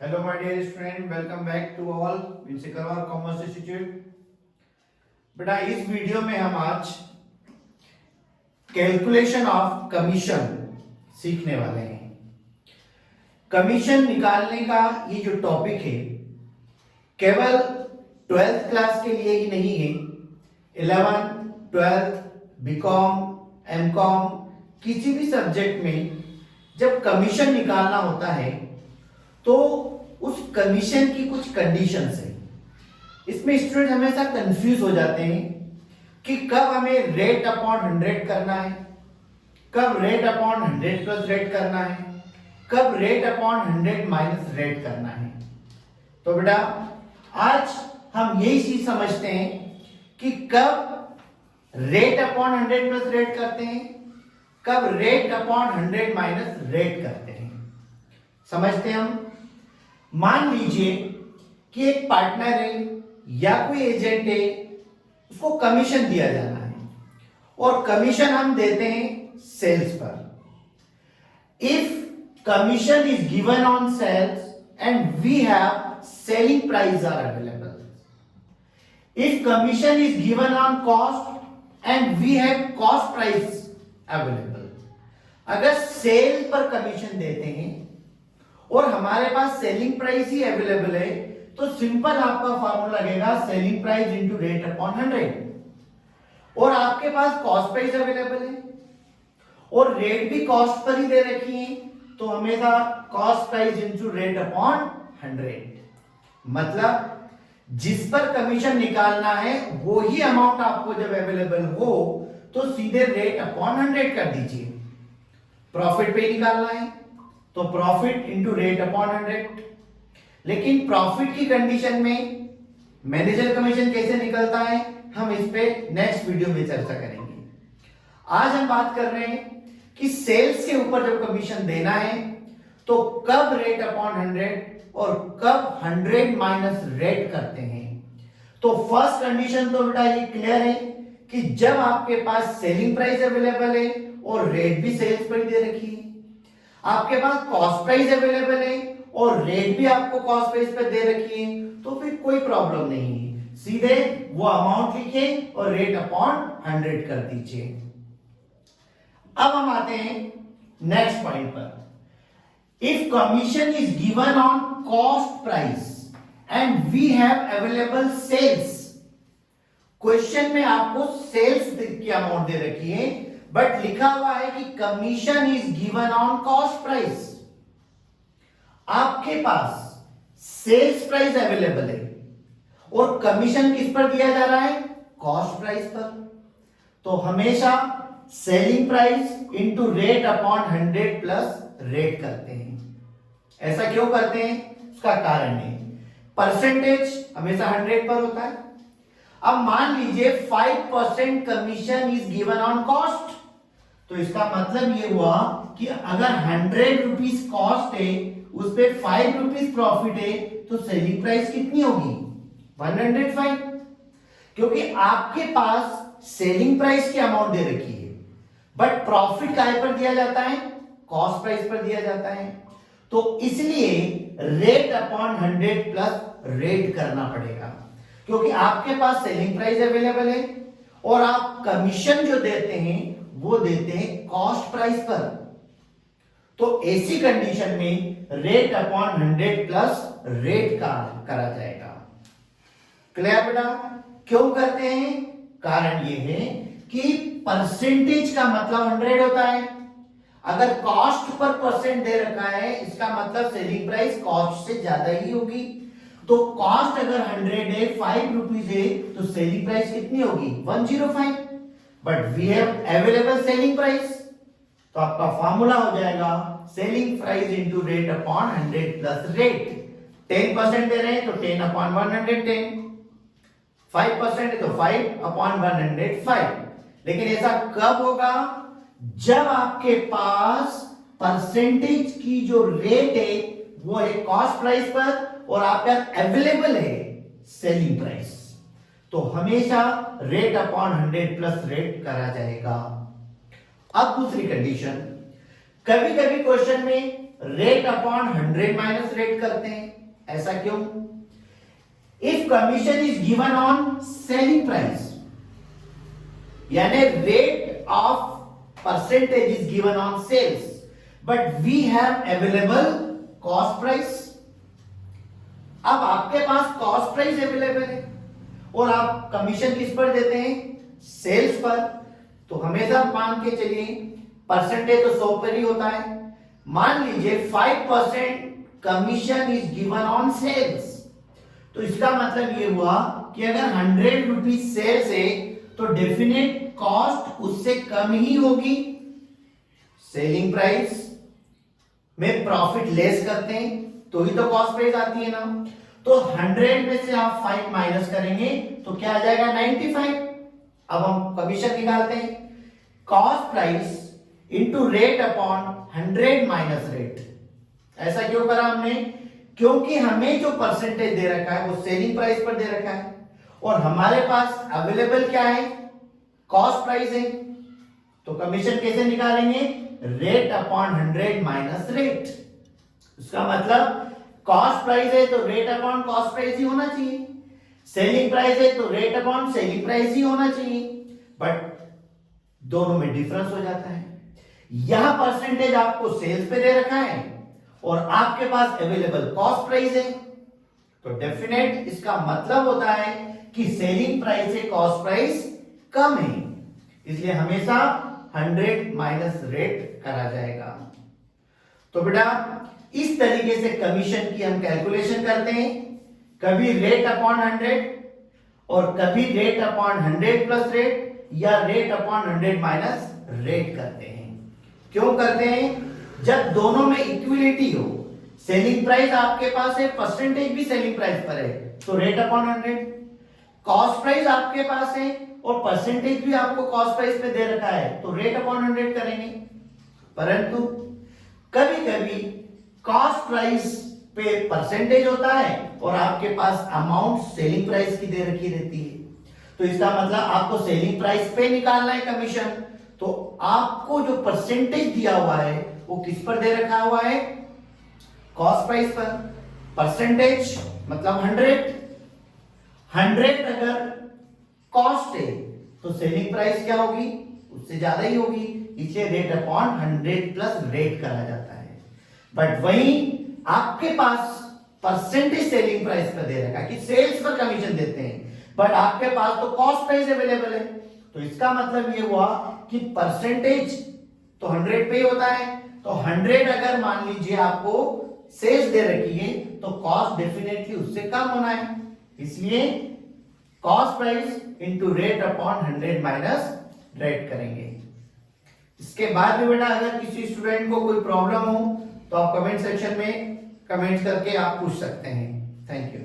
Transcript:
Hello my dear student, welcome back to all विंसेकरवार commerce institute. बेटा इस video में हम आज कैलकुलेशन ऑफ कमीशन सीखने वाले हैं। कमीशन निकालने का ये जो टॉपिक है केवल 12th क्लास के लिए ही नहीं है। 11th, 12th, बीकॉम, एमकॉम किसी भी सब्जेक्ट में जब कमीशन निकालना होता है तो उस कमीशन की कुछ कंडीशंस है। इसमें स्टूडेंट हमेशा कंफ्यूज हो जाते हैं कि कब हमें रेट अपॉन 100 करना है, कब रेट अपॉन 100 प्लस रेट करना है, कब रेट अपॉन 100 माइनस रेट करना है। तो बेटा आज हम यही चीज समझते हैं कि कब रेट अपॉन 100 प्लस रेट करते हैं, कब रेट अपॉन 100 माइनस रेट करते हैं। समझते हैं हम। मान लीजिए कि एक पार्टनर है या कोई एजेंट है, उसको कमीशन दिया जाना है और कमीशन हम देते हैं सेल्स पर। If commission is given on sales and we have selling price are available, if commission is given on cost and we have cost price available, अगर सेल पर कमीशन देते हैं और हमारे पास सेलिंग प्राइस ही अवेलेबल है तो सिंपल आपका फार्मूला लगेगा selling price into rate upon 100। और आपके पास कॉस्ट प्राइस अवेलेबल है और रेट भी कॉस्ट पर ही दे रखी है तो हमेशा cost price into rate upon 100। मतलब जिस पर कमीशन निकालना है वो ही अमाउंट आपको जब अवेलेबल हो तो सीधे रेट अपॉन 100 कर दीजिए। प्रॉफिट पे निकालना है तो प्रॉफिट इंटू रेट अपॉन 100। लेकिन प्रॉफिट की कंडीशन में मैनेजर कमीशन कैसे निकलता है हम इस पे नेक्स्ट वीडियो में चर्चा करेंगे। आज हम बात कर रहे हैं कि सेल्स के ऊपर जब कमीशन देना है तो कब रेट अपॉन 100 और कब 100 माइनस रेट करते हैं। तो फर्स्ट कंडीशन तो बेटा ये क्लियर है कि जब आपके पास सेलिंग प्राइस अवेलेबल है और रेट भी सेल्स पर ही दे रखी है, आपके पास कॉस्ट प्राइस अवेलेबल है और रेट भी आपको कॉस्ट प्राइस पे दे रखी है तो फिर कोई प्रॉब्लम नहीं है, सीधे वो अमाउंट लिखिए और रेट अपॉन 100 कर दीजिए। अब हम आते हैं नेक्स्ट पॉइंट पर। If commission is given on cost price and we have available sales, question में आपको सेल्स की अमाउंट दे रखी है बट लिखा हुआ है कि commission is given on cost price. आपके पास सेल्स प्राइस अवेलेबल है और कमीशन किस पर दिया जा रहा है, कॉस्ट प्राइस पर। तो हमेशा selling price into rate upon 100 plus rate करते हैं। ऐसा क्यों करते हैं उसका कारण है, परसेंटेज हमेशा 100 पर होता है। अब मान लीजिए 5% commission is given on cost, तो इसका मतलब ये हुआ कि अगर 100 रुपीज कॉस्ट है उस पे 5 रुपीज प्रॉफिट है तो सेलिंग प्राइस कितनी होगी 105, क्योंकि आपके पास सेलिंग प्राइस की अमाउंट दे रखी है बट प्रॉफिट काय पर दिया जाता है, कॉस्ट प्राइस पर दिया जाता है। तो इसलिए रेट अपॉन 100 प्लस रेट करना पड़ेगा क्योंकि आपके पास सेलिंग प्राइस अवेलेबल है और आप कमीशन जो देते हैं वो देते हैं कॉस्ट प्राइस पर। तो ऐसी कंडीशन में रेट अपॉन 100 प्लस रेट का करा जाएगा। क्लियर बेटा? क्यों करते हैं? कारण ये है कि परसेंटेज का मतलब 100 होता है। अगर कॉस्ट पर परसेंट दे रखा है इसका मतलब सेलिंग प्राइस कॉस्ट से ज्यादा ही होगी। तो कॉस्ट अगर 100 है, 5 रुपीज है तो सेलिंग प्राइस कितनी होगी 105, but we have available selling price. तो आपका फार्मूला हो जाएगा selling price into rate upon 100 plus rate. 10% दे रहे हैं तो 10 अपॉन 110, 5% है तो 5 अपॉन 105। लेकिन ऐसा कब होगा, जब आपके पास परसेंटेज की जो रेट है वो है कॉस्ट प्राइस पर और आपका अवेलेबल है सेलिंग प्राइस, तो हमेशा रेट अपॉन 100 प्लस रेट करा जाएगा। अब दूसरी कंडीशन, कभी कभी क्वेश्चन में रेट अपॉन 100 माइनस रेट करते हैं। ऐसा क्यों? If commission is given on selling price, यानी rate of percentage is given on sales, but we have available cost price. अब आपके पास कॉस्ट प्राइस अवेलेबल है और आप कमीशन किस पर देते हैं? सेल्स पर। तो हमेशा मान के चलिए परसेंटेज तो 100 पर ही होता है। मान लीजिए 5% commission is given on sales, तो इसका मतलब ये हुआ कि अगर 100 रुपीज सेल्स है तो डेफिनेट कॉस्ट उससे कम ही होगी। सेलिंग प्राइस में प्रॉफिट लेस करते हैं तो ही तो कॉस्ट प्राइस आती है ना। तो 100 में से आप 5 माइनस करेंगे तो क्या आ जाएगा? 95। अब हम कमीशन निकालते हैं, cost price into rate upon 100 minus rate. ऐसा क्यों करा हमने? क्योंकि हमें जो परसेंटेज दे रखा है वो सेलिंग प्राइस पर दे रखा है और हमारे पास अवेलेबल क्या है? कॉस्ट प्राइस है। तो कमीशन कैसे निकालेंगे? Rate upon 100 minus rate. इसका मतलब कॉस्ट प्राइस है तो रेट अपॉन कॉस्ट प्राइस ही होना चाहिए, सेलिंग प्राइस है तो रेट अपॉन सेलिंग प्राइस ही होना चाहिए, बट दोनों में डिफरेंस हो जाता है। यह परसेंटेज आपको सेल्स पे दे रखा है और आपके पास अवेलेबल कॉस्ट प्राइस है, तो डेफिनेट इसका मतलब होता है कि सेलिंग प्राइस से कॉस्ट प्राइस कम है, इसलिए हमेशा 100 माइनस रेट करा जाएगा। तो बेटा इस तरीके से कमीशन की हम कैलकुलेशन करते हैं, कभी रेट अपॉन 100 और कभी रेट अपॉन 100 प्लस रेट या रेट अपॉन 100 माइनस रेट करते हैं। क्यों करते हैं? जब दोनों में इक्विलिटी हो, सेलिंग प्राइस आपके पास है, परसेंटेज भी सेलिंग प्राइस पर है तो रेट अपॉन 100, कॉस्ट प्राइस आपके पास है और परसेंटेज भी आपको कॉस्ट प्राइस पे दे रखा है तो रेट अपॉन 100 करेंगे। परंतु कभी कभी कॉस्ट प्राइस पे परसेंटेज होता है और आपके पास अमाउंट सेलिंग प्राइस की दे रखी रहती है, तो इसका मतलब आपको सेलिंग प्राइस पे निकालना है कमीशन, तो आपको जो परसेंटेज दिया हुआ है वो किस पर दे रखा हुआ है? कॉस्ट प्राइस पर। परसेंटेज मतलब 100 अगर कॉस्ट है तो सेलिंग प्राइस क्या होगी? उससे ज्यादा ही होगी, इसलिए रेट अपॉन 100 प्लस रेट करा जाता है। बट वहीं आपके पास परसेंटेज सेलिंग प्राइस पर दे रखा है कि सेल्स पर कमीशन देते हैं, बट आपके पास तो कॉस्ट प्राइस अवेलेबल है, तो इसका मतलब ये हुआ कि परसेंटेज तो 100 पे ही होता है, तो 100 अगर मान लीजिए आपको सेल्स दे रखी है तो कॉस्ट डेफिनेटली उससे कम होना है, इसलिए cost price into rate upon 100 minus rate करेंगे। इसके बाद भी बेटा अगर किसी स्टूडेंट को कोई प्रॉब्लम हो तो आप कमेंट सेक्शन में कमेंट करके आप पूछ सकते हैं। Thank you.